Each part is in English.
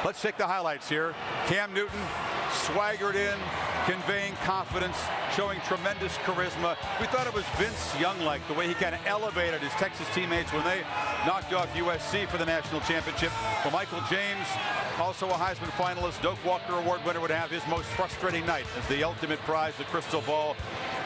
Let's check the highlights here. Cam Newton swaggered in, conveying confidence, showing tremendous charisma. We thought it was Vince Young-like, the way he kind of elevated his Texas teammates when they knocked off USC for the national championship. Well, Michael James, also a Heisman finalist, Doak Walker Award winner, would have his most frustrating night as the ultimate prize, the crystal ball,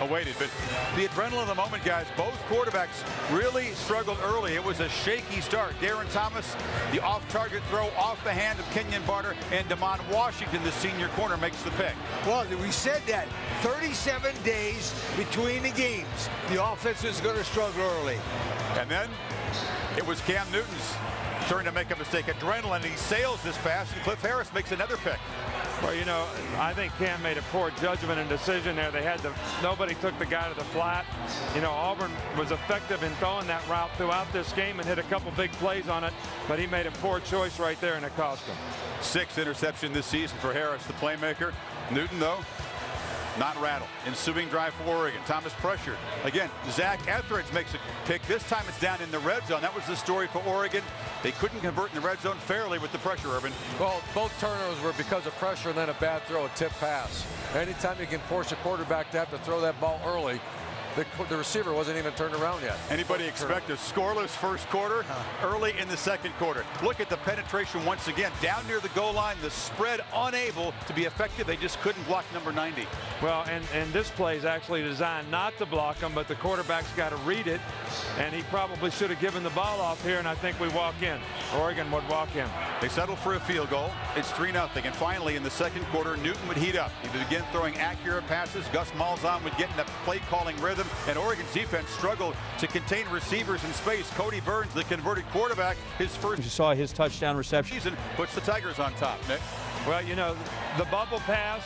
awaited. But the adrenaline of the moment, guys, both quarterbacks really struggled early. It was a shaky start. Darren Thomas, the off-target throw off the hand of Kenyon Barner, and Damon Washington, the senior corner, makes the pick. Well, we said that 37 days between the games, the offense was going to struggle early. And then it was Cam Newton's turn to make a mistake. Adrenaline, he sails this pass, and Cliff Harris makes another pick. Well, you know, I think Cam made a poor judgment and decision there. Nobody took the guy to the flat. You know, Auburn was effective in throwing that route throughout this game and hit a couple big plays on it, but he made a poor choice right there, and it cost him. 6th interception this season for Harris, the playmaker. Newton, though, not rattled. Ensuing drive for Oregon. Thomas pressured. Again, Zach Etheridge makes a pick. This time it's down in the red zone. That was the story for Oregon. They couldn't convert in the red zone fairly with the pressure, Urban. Well, both turnovers were because of pressure and then a bad throw, a tip pass. Anytime you can force a quarterback to have to throw that ball early, the receiver wasn't even turned around yet. Anybody expect a scoreless first quarter? Early in the second quarter. Look at the penetration once again. Down near the goal line, the spread unable to be effective. They just couldn't block number 90. Well, and this play is actually designed not to block him, but the quarterback's got to read it, and he probably should have given the ball off here, and I think we walk in. Oregon would walk in. They settle for a field goal. It's 3-0. And finally, in the second quarter, Newton would heat up. He would begin throwing accurate passes. Gus Malzahn would get in the play-calling rhythm, and Oregon's defense struggled to contain receivers in space. Cody Burns, the converted quarterback, his first. You saw his touchdown reception. Season puts the Tigers on top, Nick. Well, you know, the bubble pass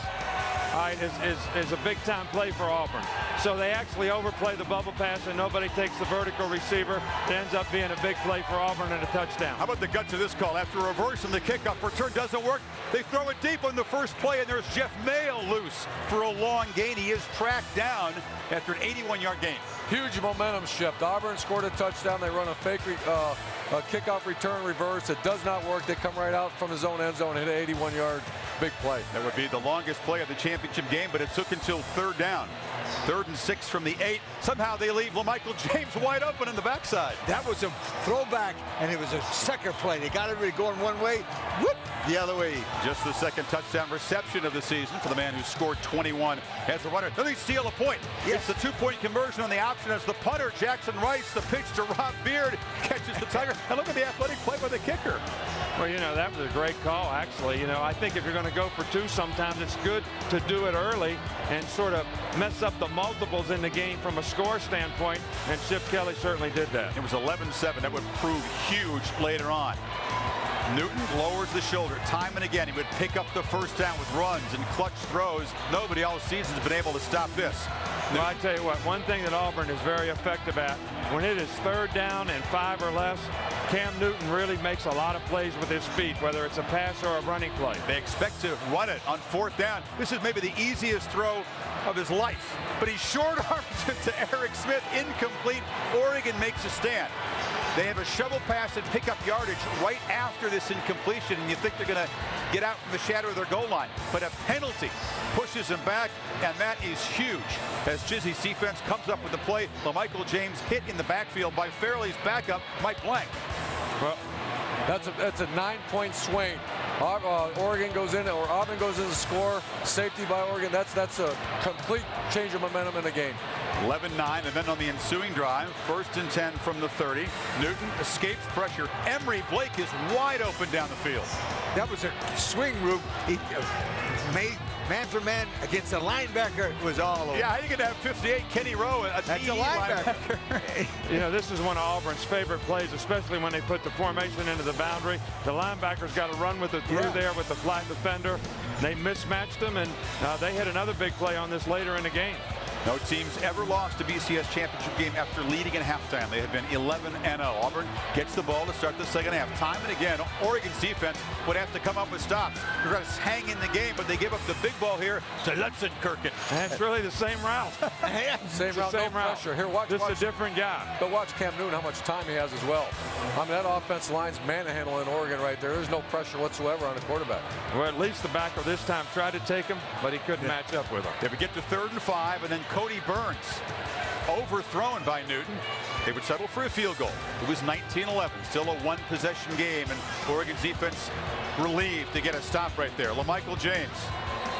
is a big-time play for Auburn. So they actually overplay the bubble pass, and nobody takes the vertical receiver. It ends up being a big play for Auburn and a touchdown. How about the guts of this call? After reversing the kickoff, return doesn't work. They throw it deep on the first play, and there's Jeff Mayo loose for a long gain. He is tracked down after an 81-yard gain. Huge momentum shift. Auburn scored a touchdown. They run a fake kickoff return reverse. It does not work. They come right out from his own end zone and hit an 81-yard big play. That would be the longest play of the championship game, but it took until 3rd down. 3rd and 6 from the 8. Somehow they leave LaMichael James wide open in the backside. That was a throwback, and it was a sucker play. They got everybody going one way, whoop, the other way. Just the 2nd touchdown reception of the season for the man who scored 21 as a runner. Then they steal a point. Yes. It's the 2-point conversion on the option as the punter, Jackson Rice, the pitch to Rob Beard, catches the Tiger. And look at the athletic play by the kicker. Well, you know, that was a great call, actually. You know, I think if you're going to go for 2, sometimes it's good to do it early and sort of mess up the multiples in the game from a score standpoint, and Chip Kelly certainly did that. It was 11-7. That would prove huge later on. Newton lowers the shoulder time and again. He would pick up the first down with runs and clutch throws. Nobody all season has been able to stop this. Well, I tell you what, one thing that Auburn is very effective at, when it is 3rd down and 5 or less, Cam Newton really makes a lot of plays with his feet, whether it's a pass or a running play. They expect to run it on 4th down. This is maybe the easiest throw of his life, but he short arms it to Eric Smith, incomplete. Oregon makes a stand. They have a shovel pass and pick up yardage right after this incompletion, and you think they're going to get out from the shadow of their goal line. But a penalty pushes him back, and that is huge. As Chizzy's defense comes up with the play, LaMichael James hit in the backfield by Fairley's backup, Mike Blank. Well, that's a 9-point swing. Oregon goes in, or Auburn goes in to score. Safety by Oregon. That's a complete change of momentum in the game. 11-9, and then on the ensuing drive, 1st and 10 from the 30. Newton escapes pressure. Emory Blake is wide open down the field. That was a swing route. He made man for man against a linebacker. It was all over. Yeah, how are you going to have 58 Kenny Rowe, a linebacker? You know, this is one of Auburn's favorite plays, especially when they put the formation into the boundary. The linebackers got to run with it through there with the flat defender. They mismatched them, and they hit another big play on this later in the game. No teams ever lost a BCS championship game after leading at halftime. They have been 11-0. Auburn gets the ball to start the second half. Time and again, Oregon's defense would have to come up with stops. They're going to hang in the game, but they give up the big ball here to Lutzenkirchen. And it's really the same route. Same route, no pressure. Here, watch. Just a different guy. But watch Cam Newton, how much time he has as well. I mean, that offensive line's manhandling Oregon right there. There's no pressure whatsoever on the quarterback. Well, at least the backer this time tried to take him, but he couldn't match up with him. They would get to 3rd and 5, and then Cody Burns overthrown by Newton. They would settle for a field goal. It was 19-11, still a one-possession game, and Oregon's defense relieved to get a stop right there. LaMichael James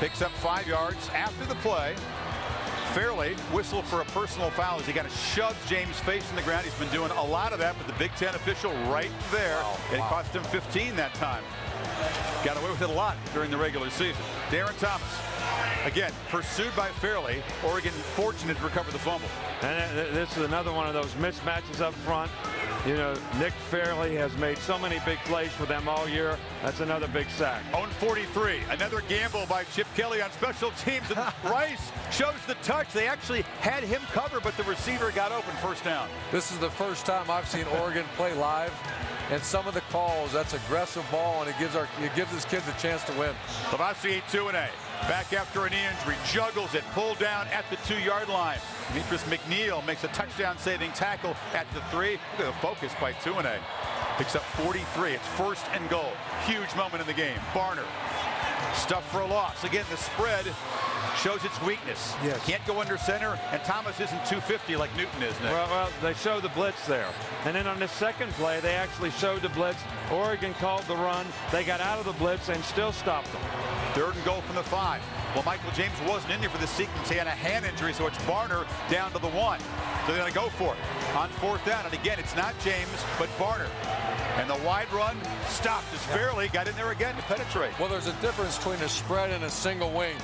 picks up 5 yards after the play. Fairley whistled for a personal foul as he kind of shoves James' face in the ground. He's been doing a lot of that, but the Big Ten official right there. It cost him 15 that time. Got away with it a lot during the regular season. Darren Thomas, again, pursued by Fairley. Oregon fortunate to recover the fumble. And this is another one of those mismatches up front. You know, Nick Fairley has made so many big plays for them all year. That's another big sack. On 43, another gamble by Chip Kelly on special teams. And Rice shows the touch. They actually had him covered, but the receiver got open. First down. This is the first time I've seen Oregon play live. And some of the calls, that's aggressive ball, and it gives his kids a chance to win. Lavassier 2-A. Back after an injury, juggles it, pulled down at the 2-yard line. Demetrius McNeil makes a touchdown-saving tackle at the 3. Look at the focus by 2-A. Picks up 43. It's 1st and goal. Huge moment in the game. Barner stuffed for a loss. Again, the spread shows its weakness. Yes. Can't go under center, and Thomas isn't 250 like Newton is, Nick. Well, they showed the blitz there. And then on the second play, they actually showed the blitz. Oregon called the run. They got out of the blitz and still stopped them. 3rd and goal from the 5. Well, Michael James wasn't in there for the sequence. He had a hand injury, so it's Barner down to the 1. So they're going to go for it on 4th down. And again, it's not James, but Barner. And the wide run stopped as Fairley got in there again to penetrate. Well, there's a difference between a spread and a single wing.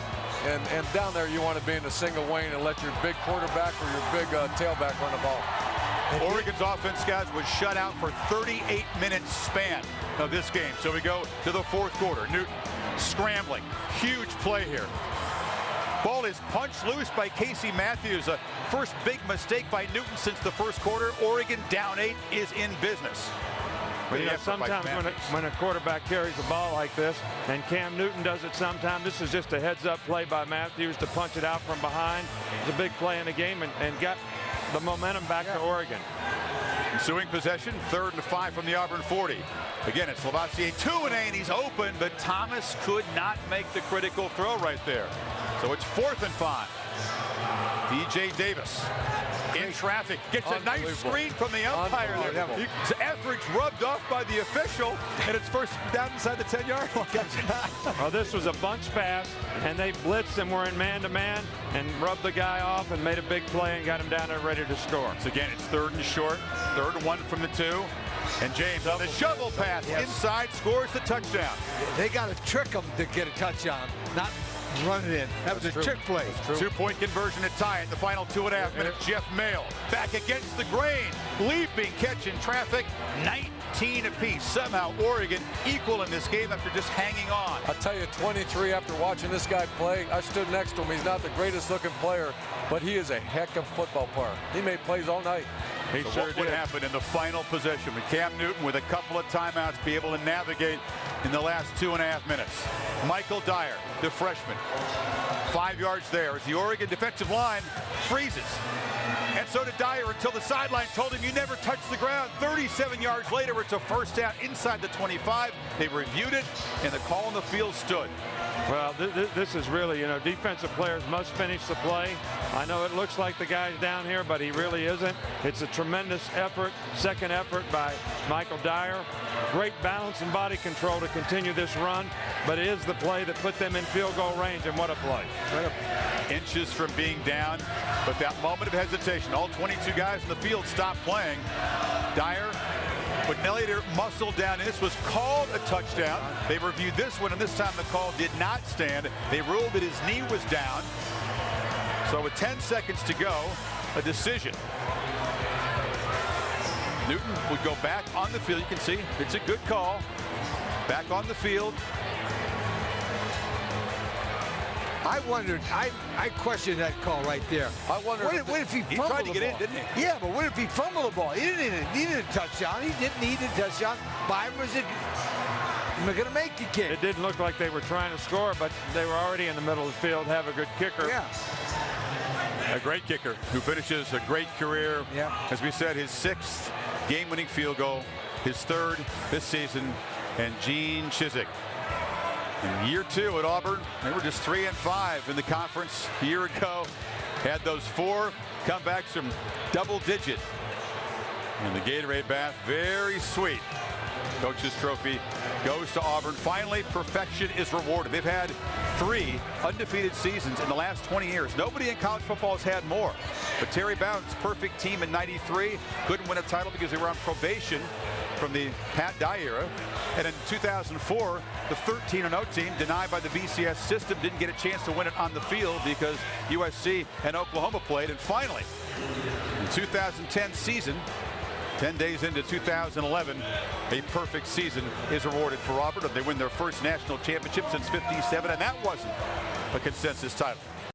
And down there, you want to be in a single wing and let your big quarterback or your big tailback run the ball. Oregon's offense, guys, was shut out for 38 minutes span of this game. So we go to the 4th quarter. Newton scrambling. Huge play here. Ball is punched loose by Casey Matthews. A first big mistake by Newton since the 1st quarter. Oregon down 8 is in business. But you know, sometimes when a quarterback carries the ball like this, and Cam Newton does it sometimes, this is just a heads-up play by Matthews to punch it out from behind. It's a big play in the game and got the momentum back to Oregon. Ensuing possession, 3rd and 5 from the Auburn 40. Again, it's Lavassier 2-A, and he's open, but Thomas could not make the critical throw right there. So it's 4th and 5. DJ Davis in traffic, gets a nice screen from the umpire there. Etheridge rubbed off by the official, and it's 1st down inside the 10-yard line. Well, this was a bunch pass, and they blitzed and were in man-to-man and rubbed the guy off and made a big play and got him down there ready to score. So again, it's 3rd and short, 3rd and 1 from the 2. And James on the shovel pass inside scores the touchdown. They got to trick him to get a touchdown, not run it in. That was a trick play. 2-point conversion to tie it. The final 2.5 minutes. Jeff Mail back against the grain. Leaping catch in traffic. 19 apiece. Somehow Oregon equal in this game after just hanging on. I'll tell you, 23 after watching this guy play, I stood next to him. He's not the greatest looking player, but he is a heck of a football player. He made plays all night. So what would happen in the final possession? With Cam Newton with a couple of timeouts be able to navigate in the last 2.5 minutes. Michael Dyer, the freshman, 5 yards there as the Oregon defensive line freezes. And so did Dyer until the sideline told him you never touch the ground. 37 yards later, it's a 1st down inside the 25. They reviewed it, and the call on the field stood. Well, this is really, you know, defensive players must finish the play. I know it looks like the guy's down here, but he really isn't. It's a tremendous effort, second effort by Michael Dyer. Great balance and body control to continue this run, but it is the play that put them in field goal range, and what a play. Inches from being down, but that moment of hesitation, all 22 guys in the field stopped playing. Dyer would later muscle down, and this was called a touchdown. They reviewed this one, and this time the call did not stand. They ruled that his knee was down. So with 10 seconds to go, a decision. Newton would go back on the field. You can see it's a good call. Back on the field. I wondered, I questioned that call right there. I wonder. What if he fumbled tried to get the in, ball? didn't he? Yeah, but what if he fumbled the ball? He didn't need a touchdown. He didn't need a touchdown. Byron was going to make the kick. It didn't look like they were trying to score, but they were already in the middle of the field, have a good kicker. Yeah. A great kicker who finishes a great career. Yeah. As we said, his 6th game-winning field goal, his 3rd this season, and Gene Chizik. In year 2 at Auburn, they were just 3-5 in the conference a year ago. Had those 4 comebacks from double-digit. And the Gatorade bath, very sweet. Coach's trophy goes to Auburn. Finally, perfection is rewarded. They've had 3 undefeated seasons in the last 20 years. Nobody in college football has had more. But Terry Bowden's perfect team in '93 couldn't win a title because they were on probation from the Pat Dye era. And in 2004, the 13-0 team, denied by the BCS system, didn't get a chance to win it on the field because USC and Oklahoma played. And finally, in 2010 season, 10 days into 2011, a perfect season is awarded for Auburn. They win their first national championship since '57, and that wasn't a consensus title.